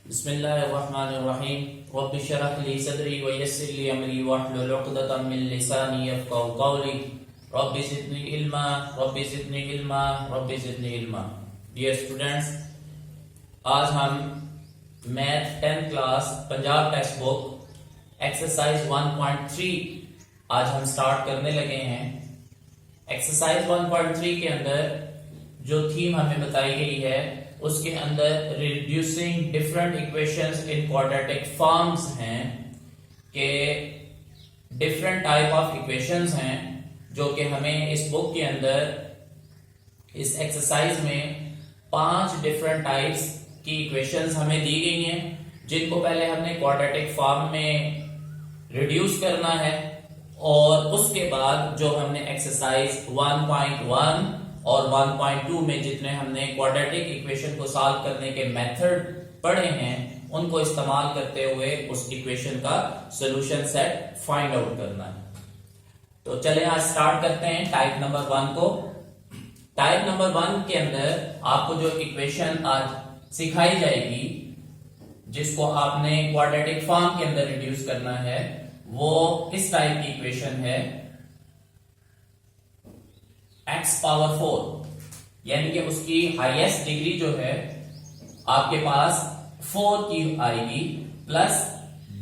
बिस्मिल्लाहिर्रहमानिर्रहीम रब्बि इश्रह ली सदरी व यस्सिर ली अमरी वहलुल उक़दतम मिन लिसानी यफ़क़हू क़ौली rabbi ज़िदनी इल्मा rabbi ज़िदनी इल्मा rabbi ज़िदनी इल्मा। Dear students, आज हम math 10th class Punjab text book exercise 1.3 आज हम स्टार्ट करने लगे हैं। एक्सरसाइज 1.3 के अंदर जो थीम हमें बताई गई है उसके अंदर रिड्यूसिंग डिफरेंट इक्वेशंस इन क्वाड्रेटिक फॉर्म्स हैं कि डिफरेंट टाइप ऑफ इक्वेशंस हैं जो कि हमें इस बुक के अंदर इस एक्सरसाइज में 5 डिफरेंट टाइप्स की इक्वेशंस हमें दी गई हैं, जिनको पहले हमने क्वाड्रेटिक फॉर्म में रिड्यूस करना है और उसके बाद जो हमने एक्सरसाइज 1.1 और 1.2 में जितने हमने क्वाड्रेटिक इक्वेशन को सॉल्व करने के मेथड पढ़े हैं उनको इस्तेमाल करते हुए उस इक्वेशन का सॉल्यूशन सेट फाइंड आउट करना है। तो चले आज स्टार्ट करते हैं टाइप नंबर 1 को। टाइप नंबर 1 के अंदर आपको जो इक्वेशन आज सिखाई जाएगी जिसको आपने क्वाड्रेटिक फॉर्म के अंदर रिड्यूस करना है वो इस टाइप की इक्वेशन है x पावर 4, यानी कि उसकी हाईएस्ट डिग्री जो है आपके पास 4 की आएगी plus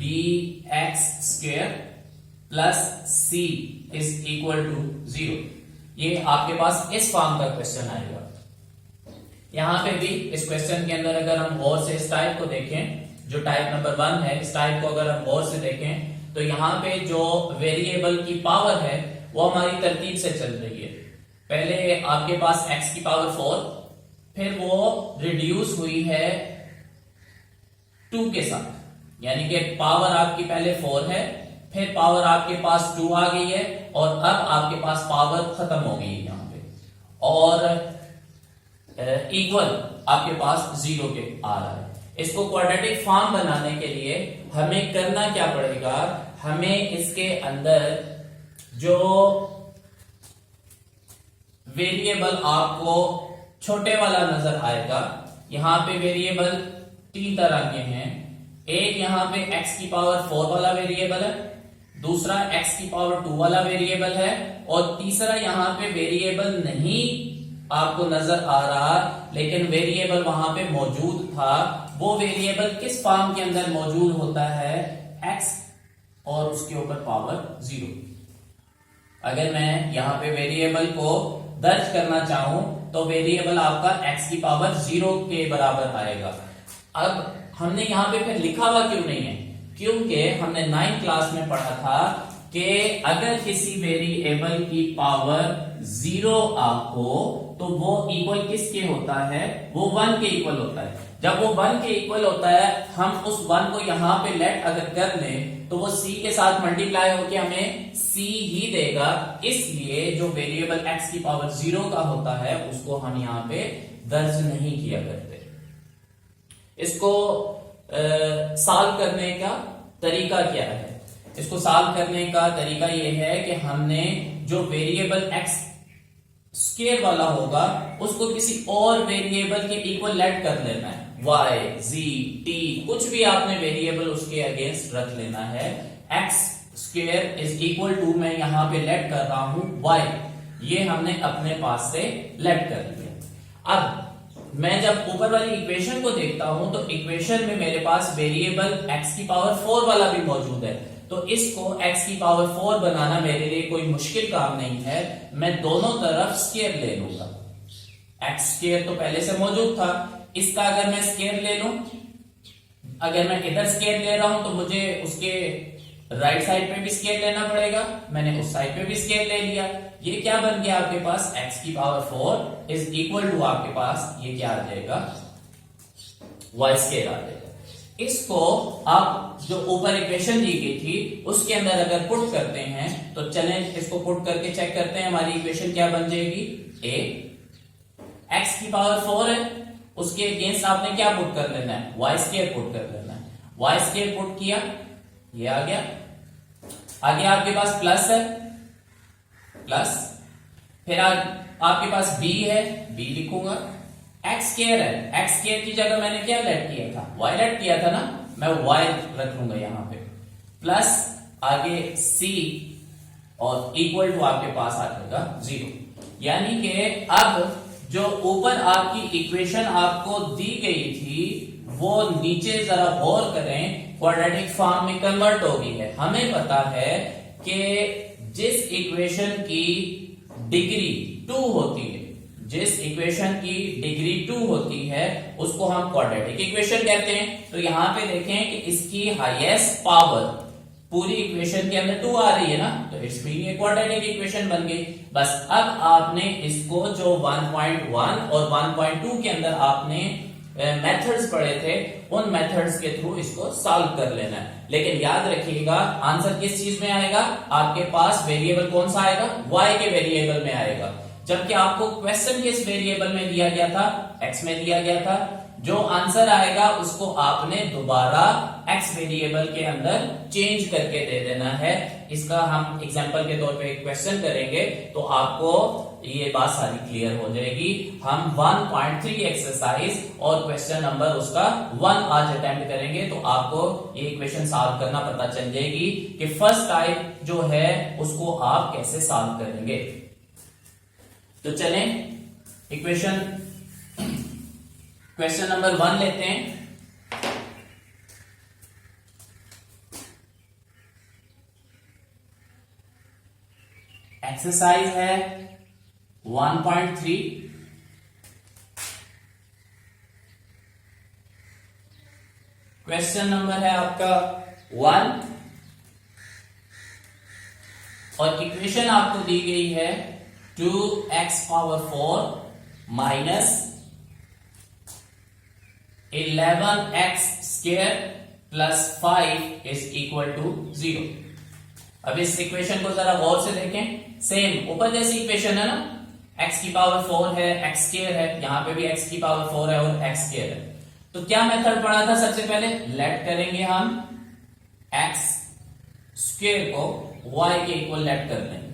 bx square plus c is equal to 0। ये आपके पास इस फॉर्म का क्वेश्चन आएगा। यहां पे भी इस क्वेश्चन के अंदर अगर हम गौर से इस टाइप को देखें, जो टाइप नंबर 1 है, इस टाइप को अगर हम गौर से देखें तो यहां पे जो वेरिएबल की पावर है वो हमारी तरतीब से चल रही है। पहले आपके पास x की पावर 4, फिर वो रिड्यूस हुई है 2 के साथ, यानी कि पावर आपकी पहले 4 है, फिर पावर आपके पास 2 आ गई है और अब आपके पास पावर खत्म हो गई है यहां पे, और इक्वल आपके पास 0 के आ रहा है। इसको क्वाड्रेटिक फॉर्म बनाने के लिए हमें करना क्या पड़ेगा, हमें इसके अंदर जो वेरिएबल आपको छोटे वाला नजर आएगा, यहां पे वेरिएबल 3 तरह के हैं। एक यहां पे x की पावर 4 वाला वेरिएबल है, दूसरा x की पावर 2 वाला वेरिएबल है और तीसरा यहां पे वेरिएबल नहीं आपको नजर आ रहा लेकिन वेरिएबल वहां पे मौजूद था। वो वेरिएबल किस फॉर्म के अंदर मौजूद होता है, x और उसके ऊपर पावर 0। अगर मैं यहां पे वेरिएबल को दर्ज करना चाहूं तो वेरिएबल आपका x की पावर 0 के बराबर आएगा। अब हमने यहां पे फिर लिखा हुआ क्यों नहीं है, क्योंकि हमने 9th क्लास में पढ़ा था कि अगर किसी वेरिएबल की पावर 0 आपको तो वो इक्वल किसके होता है, वो 1 के इक्वल होता है। जब वो 1 के इक्वल होता है हम उस 1 को यहां पे लेट अगर कर लें तो वो c के साथ मल्टीप्लाई होकर हमें c ही देगा। इसलिए जो वेरिएबल x की पावर 0 का होता है उसको हम यहां पे दर्ज नहीं किया करते। इसको सॉल्व करने का तरीका क्या है, इसको सॉल्व करने का तरीका यह है कि हमने जो वेरिएबल x स्क्वायर वाला होगा उसको किसी और वेरिएबल के इक्वल लेट कर लेना है, y, z, t, कुछ भी आपने वेरिएबल उसके अगेंस्ट रख लेना है। x square is equal to, मैं यहां पे लेट कर रहा हूं y, ये हमने अपने पास से लेट कर लिया। अब मैं जब ऊपर वाली इक्वेशन को देखता हूं तो इक्वेशन में मेरे पास वेरिएबल x की पावर 4 वाला भी मौजूद है, तो इसको x की पावर 4 बनाना मेरे लिए कोई मुश्किल काम नहीं है। मैं दोनों तरफ स्क्वायर ले लूंगा, x स्क्वायर तो पहले से मौजूद था, इसका अगर मैं स्क्वायर ले लूं, अगर मैं इधर स्क्वायर ले रहा हूं तो मुझे उसके राइट साइड पे भी स्क्वायर लेना पड़ेगा, मैंने उस साइड पे भी स्क्वायर ले लिया। ये क्या बन गया आपके पास, x की पावर 4 इज इक्वल टू आपके पास ये क्या आ जाएगा, y स्क्वायर आ जाएगा। इसको आप जो ऊपर इक्वेशन दी गई थी उसके अंदर अगर पुट करते हैं तो चलें इसको पुट करके चेक करते हैं हमारी इक्वेशन क्या बन जाएगी। a x की पावर 4 है, उसके अगेंस्ट आपने क्या पुट कर लेना है, y स्क्वायर पुट कर लेना है। y स्क्वायर पुट किया, ये आ गया। आगे आपके पास प्लस है, प्लस, फिर आपके पास b है, b लिखूंगा, एक्स स्क्वायर है, एक्स स्क्वायर की जगह मैंने क्या लेट किया था, वाई लेट किया था ना, मैं वाई रख लूंगा यहां पे, प्लस आगे सी और इक्वल टू आपके पास आ जाएगा 0। यानी कि अब जो ऊपर आपकी इक्वेशन आपको दी गई थी वो नीचे जरा गौर करें, क्वाड्रेटिक फॉर्म में कन्वर्ट हो गई है। हमें पता है कि जिस इक्वेशन की डिग्री 2 होती है, जिस इक्वेशन की डिग्री 2 होती है उसको हम क्वाड्रेटिक इक्वेशन कहते हैं। तो यहां पे देखें कि इसकी हाईएस्ट पावर पूरी इक्वेशन के अंदर 2 आ रही है ना, तो इट्स मीन ये क्वाड्रेटिक इक्वेशन बन गई। बस अब आपने इसको जो 1.1 और 1.2 के अंदर आपने मेथड्स पढ़े थे उन मेथड्स के थ्रू इसको सॉल्व कर लेना है। लेकिन याद रखिएगा आंसर किस चीज में आएगा, आपके पास वेरिएबल कौन सा आएगा, y के वेरिएबल में आएगा। जबकि आपको क्वेश्चन किस वेरिएबल में दिया गया था, x में दिया गया था। जो आंसर आएगा उसको आपने दोबारा x वेरिएबल के अंदर चेंज करके दे देना है। इसका हम एग्जांपल के तौर पे एक क्वेश्चन करेंगे तो आपको ये बात सारी क्लियर हो जाएगी। हम 1.3 एक्सरसाइज और क्वेश्चन नंबर उसका 1 आज अटेम्प्ट करेंगे तो आपको ये इक्वेशन सॉल्व करना पता चल जाएगी कि फर्स्ट टाइप जो है उसको आप कैसे सॉल्व करेंगे। तो चलें क्वेश्चन नंबर 1 लेते हैं। एक्सरसाइज है 1.3। क्वेश्चन नंबर है आपका 1 और इक्वेशन आपको दी गई है 2x power 4 minus 11x square plus 5 is equal to 0। अब इस इक्वेशन को जरा गौर से देखें, सेम ऊपर जैसी इक्वेशन है ना, x की पावर 4 है, x स्क्वायर है, यहां पे भी x की पावर 4 है और x स्क्वायर है। तो क्या मेथड पढ़ा था, सबसे पहले लेट करेंगे हम x स्क्वायर को y के इक्वल लेट कर लेंगे।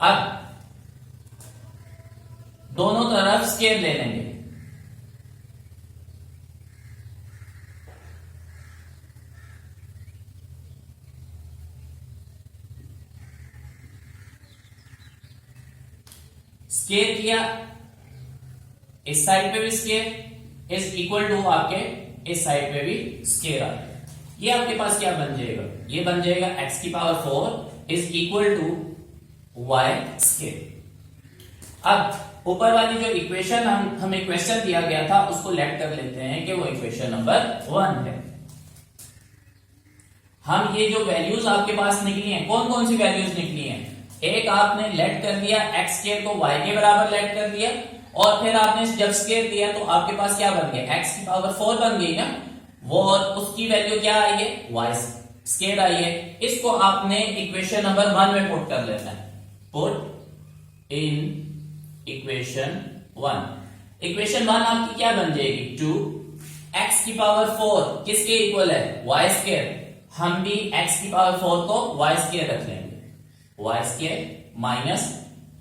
अब दोनों तरफ स्क्वायर ले लेंगे, स्क्वायर किया, इस साइड पे भी स्क्वायर इज इक्वल टू आपके इस साइड पे भी स्क्वायर आ गया। ये आपके पास क्या बन जाएगा, ये बन जाएगा x की power 4 is equal to y square. अब ऊपर वाली जो इक्वेशन हमें क्वेश्चन दिया गया था उसको लेट कर लेते हैं कि वो इक्वेशन नंबर 1 है। हम ये जो वैल्यूज आपके पास निकली हैं, कौन कौन सी वैल्यूज निकली हैं, एक आपने लेट कर दिया x स्क्वायर को y के बराबर लेट कर दिया और फिर आपने जब स्क्वायर दिया तो आपके पास क्या बन गया, x की पावर 4 बन गई ना, वो और उसकी वैल्यू क्या आई है, y स्क्वायर आई है। इसको आपने इक्वेशन नंबर 1 में पुट कर लेना है, पुट इन इक्वेशन 1। इक्वेशन 1 आपकी क्या बन जाएगी, 2x की पावर 4 किसके इक्वल है, y स्क्वायर। हम भी x की पावर 4 को y स्क्वायर रख लेंगे, y स्क्वायर माइनस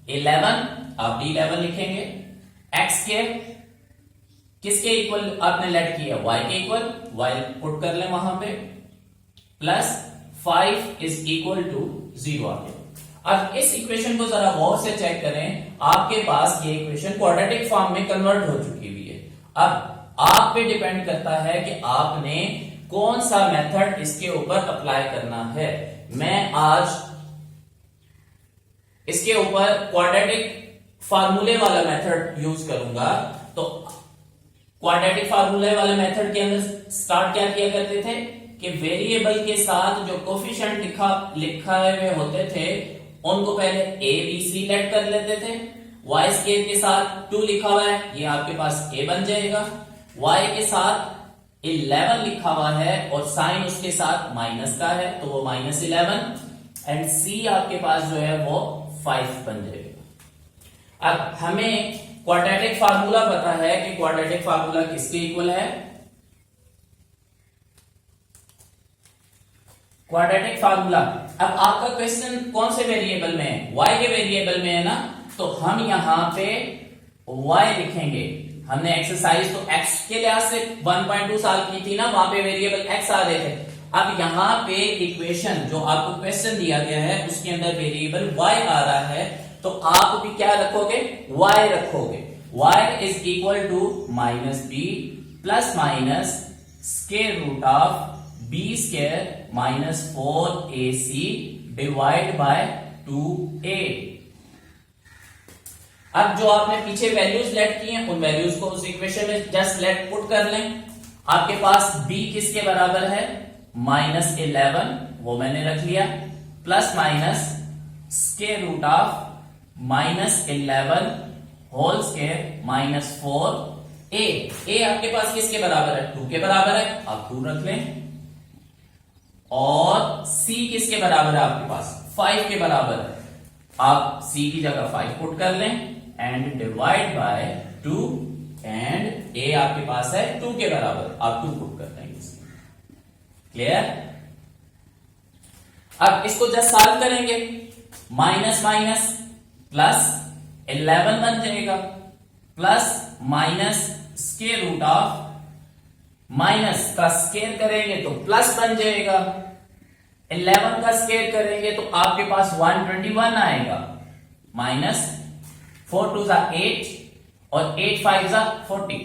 11, आप भी 11 लिखेंगे, x स्क्वायर किसके इक्वल आपने लेट किया, y के इक्वल, y पुट कर लें वहां पे, प्लस 5 इज इक्वल टू 0 आ गया। अब इस इक्वेशन को जरा गौर से चेक करें, आपके पास ये इक्वेशन क्वाड्रेटिक फॉर्म में कन्वर्ट हो चुकी हुई है। अब आप पे डिपेंड करता है कि आपने कौन सा मेथड इसके ऊपर अप्लाई करना है। मैं आज इसके ऊपर क्वाड्रेटिक फार्मूले वाला मेथड यूज करूंगा। तो क्वाड्रेटिक फार्मूले वाले मेथड के अंदर स्टार्ट क्या किया करते थे कि वेरिएबल के साथ जो कोफिशिएंट लिखा हुए होते थे उनको पहले a b c लेट कर लेते थे। y स्क्वायर के साथ 2 लिखा हुआ है, ये आपके पास a बन जाएगा। y के साथ 11 लिखा हुआ है और साइन उसके साथ माइनस का है तो वो -11 एंड c आपके पास जो है वो 5 बन जाएगा। अब हमें क्वाड्रेटिक फार्मूला पता है कि क्वाड्रेटिक फार्मूला किसके इक्वल है, क्वाड्रेटिक फार्मूला। अब आपका क्वेश्चन कौन से वेरिएबल में है, y के वेरिएबल में है ना, तो हम यहां पे y लिखेंगे, हमने एक्सरसाइज तो x के लिहाज से 1.2 साल की थी ना, वहां पे वेरिएबल x आ रहे थे। अब यहाँ पे इक्वेशन जो आपको क्वेश्चन दिया गया है उसके अंदर वेरिएबल y आ रहा है, तो आप भी क्या रखोगे, y रखोगे। y is equal to minus B plus minus square root of B square minus 4ac divide by 2a। अब जो आपने पीछे वैल्यूज लेट की हैं उन वैल्यूज को उस इक्वेशन में जस्ट लेट पुट कर लें। आपके पास b किसके बराबर है, -11, वो मैंने रख लिया, plus minus square root of -11 whole square minus 4a। a आपके पास किसके बराबर है, 2 के बराबर है, आप 2 रख लें। और c किसके बराबर है आपके पास, 5 के बराबर है, आप c की जगह 5 पुट कर लें and divide by 2 and a आपके पास है 2 के बराबर, आप 2 पुट कर देंगे। क्लियर। अब इसको जस्ट सॉल्व करेंगे, माइनस माइनस प्लस 11 बन जाएगा, plus minus square root of minus का स्क्वायर करेंगे तो प्लस बन जाएगा, 11 का स्क्वायर करेंगे तो आपके पास 121 आएगा, माइनस 4 2 8 और 8 5 40,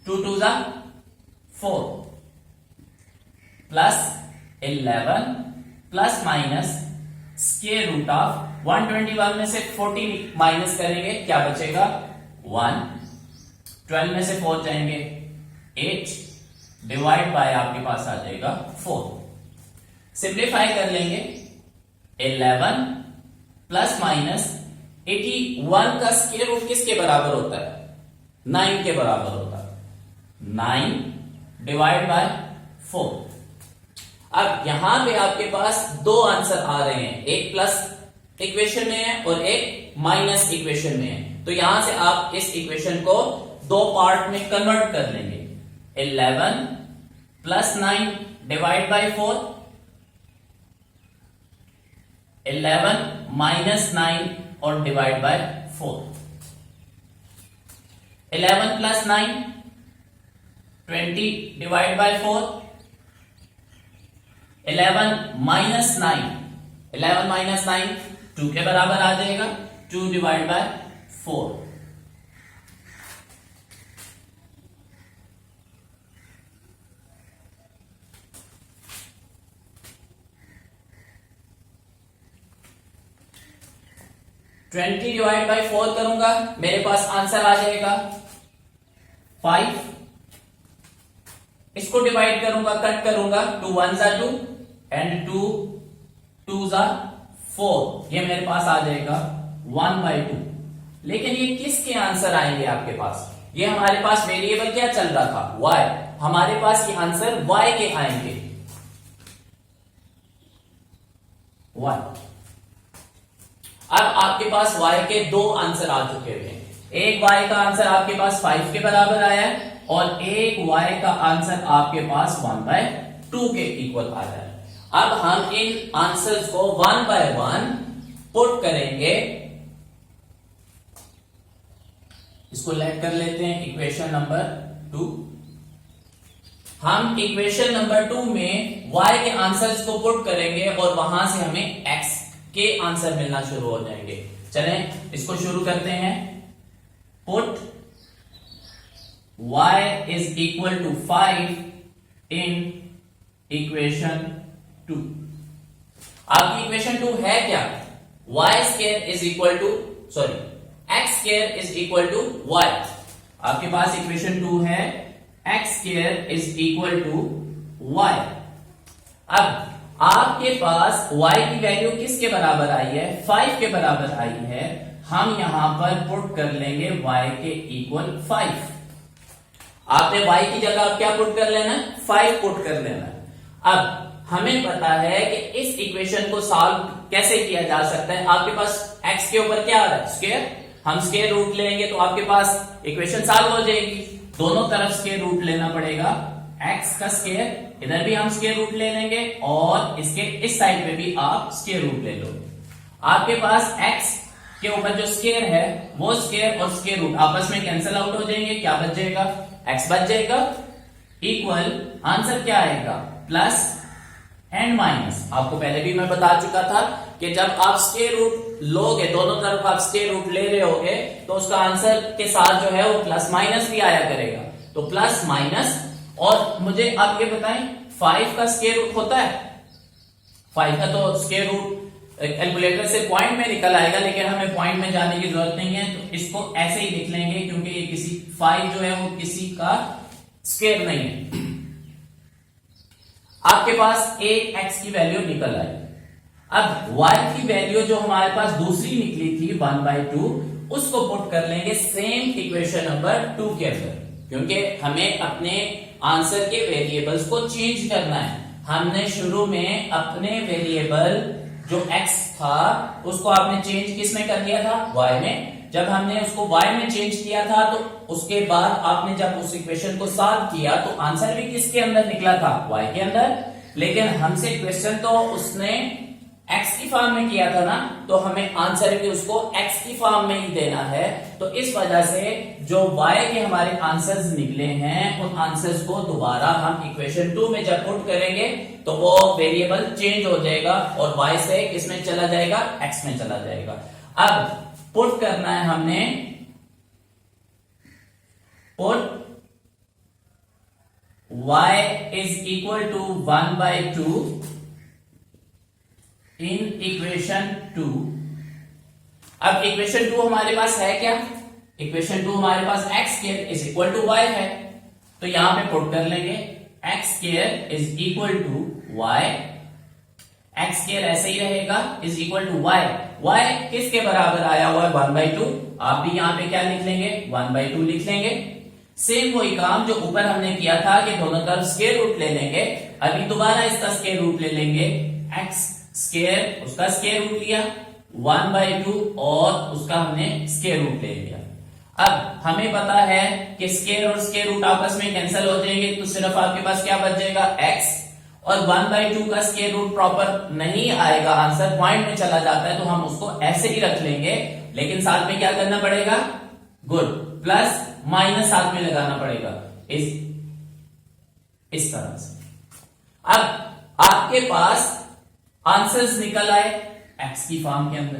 2 2 4 plus 11 plus minus square root of 121 में से 40 माइनस करेंगे क्या बचेगा, 1, 12 में से 4 जाएंगे 8 डिवाइड बाय आपके पास आ जाएगा 4। सिंप्लीफाई कर लेंगे, 11 प्लस माइनस 81 का स्क्वायर रूट किसके बराबर होता है, 9 के बराबर होता है, 9 डिवाइड बाय 4। अब यहां पे आपके पास दो आंसर आ रहे हैं, एक प्लस इक्वेशन में है और एक माइनस इक्वेशन में है, तो यहां से आप इस इक्वेशन को दो पार्ट में कन्वर्ट कर लेंगे, 11 प्लस 9 डिवाइड बाय 4, 11 माइनस 9 और divide by 4, 11 plus 9 20 divide by 4, 11 minus 9, 11 minus 9 2 के बराबर आ जाएगा, 2 divide by 4। Twenty divide by 4 करूंगा, मेरे पास आंसर आ जाएगा 5। इसको डिवाइड करूंगा, कट करूंगा, 2 1 2 एंड 2 2 4, ये मेरे पास आ जाएगा 1/2। लेकिन ये किसके आंसर आएंगे आपके पास, ये हमारे पास वेरिएबल क्या चल रहा था, y, हमारे पास ये आंसर y के आएंगे, y। अब आपके पास y के दो आंसर आ चुके हुए हैं, एक y का आंसर आपके पास 5 के बराबर आया है और एक y का आंसर आपके पास 1/2 के इक्वल आ रहा है। अब हम इन आंसर्स को 1 by 1 पुट करेंगे, इसको लेट कर लेते हैं इक्वेशन नंबर 2। हम इक्वेशन नंबर 2 में y के आंसर्स को पुट करेंगे और वहां से हमें x के आंसर मिलना शुरू हो जाएंगे। चलें इसको शुरू करते हैं, put y is equal to 5 in equation 2। आपकी इक्वेशन 2 है क्या, y square is equal to x square is equal to y। आपके पास इक्वेशन 2 है x square is equal to y। अब आपके पास y की वैल्यू किसके बराबर आई है, 5 के बराबर आई है, हम यहां पर पुट कर लेंगे y के इक्वल 5। आपने y की जगह क्या पुट कर लेना है, 5 पुट कर लेना है। अब हमें पता है कि इस इक्वेशन को सॉल्व कैसे किया जा सकता है। आपके पास x के ऊपर क्या आ रहा है, स्क्वायर, हम स्क्वायर रूट लेंगे तो आपके पास इक्वेशन सॉल्व हो जाएगी। दोनों तरफ स्क्वायर रूट लेना पड़ेगा, x का स्क्वायर, इधर भी हम स्क्वायर रूट ले लेंगे और इसके इस साइड पे भी आप स्क्वायर रूट ले लो। आपके पास x के ऊपर जो स्केयर है वो स्केयर और स्केयर रूट आपस में कैंसिल आउट हो जाएंगे, क्या बच जाएगा, x बच जाएगा, इक्वल आंसर क्या आएगा, प्लस एंड माइनस। आपको पहले भी मैं बता चुका था कि जब आप स्क्वायर रूट लोगे, दोनों तरफ आप स्क्वायर रूट ले रहे होगे, तो उसका आंसर के साथ जो है वो प्लस माइनस भी आया करेगा। तो प्लस माइनस, और मुझे आप ये बताएं 5 का स्क्वायर रूट होता है? 5 का तो स्क्वायर रूट कैलकुलेटर से पॉइंट में निकल आएगा, लेकिन हमें पॉइंट में जाने की जरूरत नहीं है, तो इसको ऐसे ही लिख लेंगे, क्योंकि ये किसी 5 जो है वो किसी का स्क्वायर नहीं है। आपके पास एक x की वैल्यू निकल आई। अब y की वैल्यू जो हमारे पास दूसरी निकली थी 1/2, उसको पुट कर लेंगे सेम इक्वेशन नंबर 2 के अंदर, क्योंकि हमें अपने आंसर के वेरिएबल्स को चेंज करना है। हमने शुरू में अपने वेरिएबल जो x था उसको आपने चेंज किस में कर दिया था, y में। जब हमने उसको y में चेंज किया था तो उसके बाद आपने जब उस इक्वेशन को सॉल्व किया तो आंसर भी किसके अंदर निकला था, y के अंदर। लेकिन हमसे क्वेश्चन तो उसने x की फॉर्म में किया था ना, तो हमें आंसर भी उसको x की फॉर्म में ही देना है। तो इस वजह से जो y के हमारे आंसर्स निकले हैं उन आंसर्स को दोबारा हम इक्वेशन 2 में जब पुट करेंगे तो वो वेरिएबल चेंज हो जाएगा और y से किसमें चला जाएगा, x में चला जाएगा। अब पुट करना है हमने, put y is equal to 1/2 in equation 2। अब इक्वेशन 2 हमारे पास है क्या, इक्वेशन 2 हमारे पास x square is equal to y है, तो यहां पे पुट कर लेंगे x square is equal to y, x square ऐसे ही रहेगा is equal to y। y किसके बराबर आया हुआ है, 1/2। आप भी यहां पे क्या लिख लेंगे, 1/2 लिख लेंगे। सेम वही काम जो ऊपर हमने किया था कि दोनों तरफ स्क्वायर रूट ले लेंगे, अभी दोबारा इसका स्क्वायर रूट ले लेंगे, x स्क्वायर उसका स्क्वायर रूट लिया 1/2 और उसका हमने स्क्वायर रूट ले लिया। अब हमें पता है कि स्क्वायर और स्क्वायर रूट आपस में कैंसिल हो जाएंगे, तो सिर्फ आपके पास क्या बच जाएगा, x, और 1/2 का स्क्वायर रूट प्रॉपर नहीं आएगा, आंसर पॉइंट में चला जाता है, तो हम उसको ऐसे ही रख लेंगे। लेकिन साथ में क्या करना पड़ेगा, गुड, प्लस माइनस साथ में लगाना पड़ेगा इस तरह से। अब आपके पास आंसर्स निकल आए x की फॉर्म के अंदर,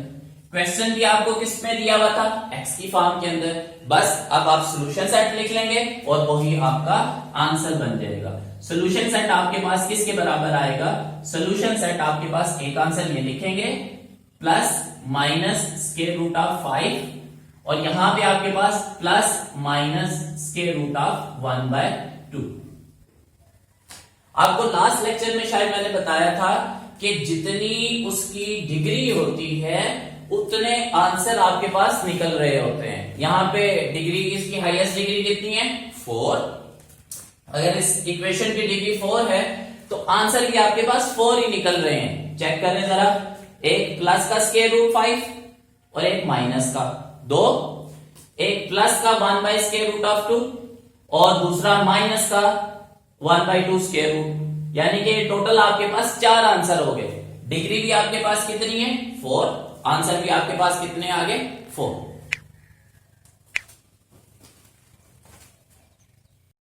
क्वेश्चन भी आपको किस में दिया हुआ था, x की फॉर्म के अंदर। बस अब आप सॉल्यूशन सेट लिख लेंगे और वही आपका आंसर बन जाएगा। सॉल्यूशन सेट आपके पास किसके बराबर आएगा, सॉल्यूशन सेट आपके पास एक आंसर ये लिखेंगे, plus minus square root of 5, और यहां पे आपके पास plus minus square root of 1/2। आपको लास्ट लेक्चर में शायद मैंने बताया था कि जितनी उसकी डिग्री होती है उतने आंसर आपके पास निकल रहे होते हैं। यहां पे डिग्री, इसकी हाईएस्ट डिग्री कितनी है, 4। अगर इस इक्वेशन की डिग्री 4 है तो आंसर भी आपके पास 4 ही निकल रहे हैं। चेक करें जरा, एक प्लस का स्क्वायर रूट 5 और एक माइनस का 2, एक प्लस का 1/स्क्वायर रूट ऑफ 2 और दूसरा माइनस का 1/2 स्क्वायर रूट, यानी कि टोटल आपके पास 4 आंसर हो गए। डिग्री भी आपके पास कितनी है, 4, आंसर भी आपके पास कितने आ गए, 4।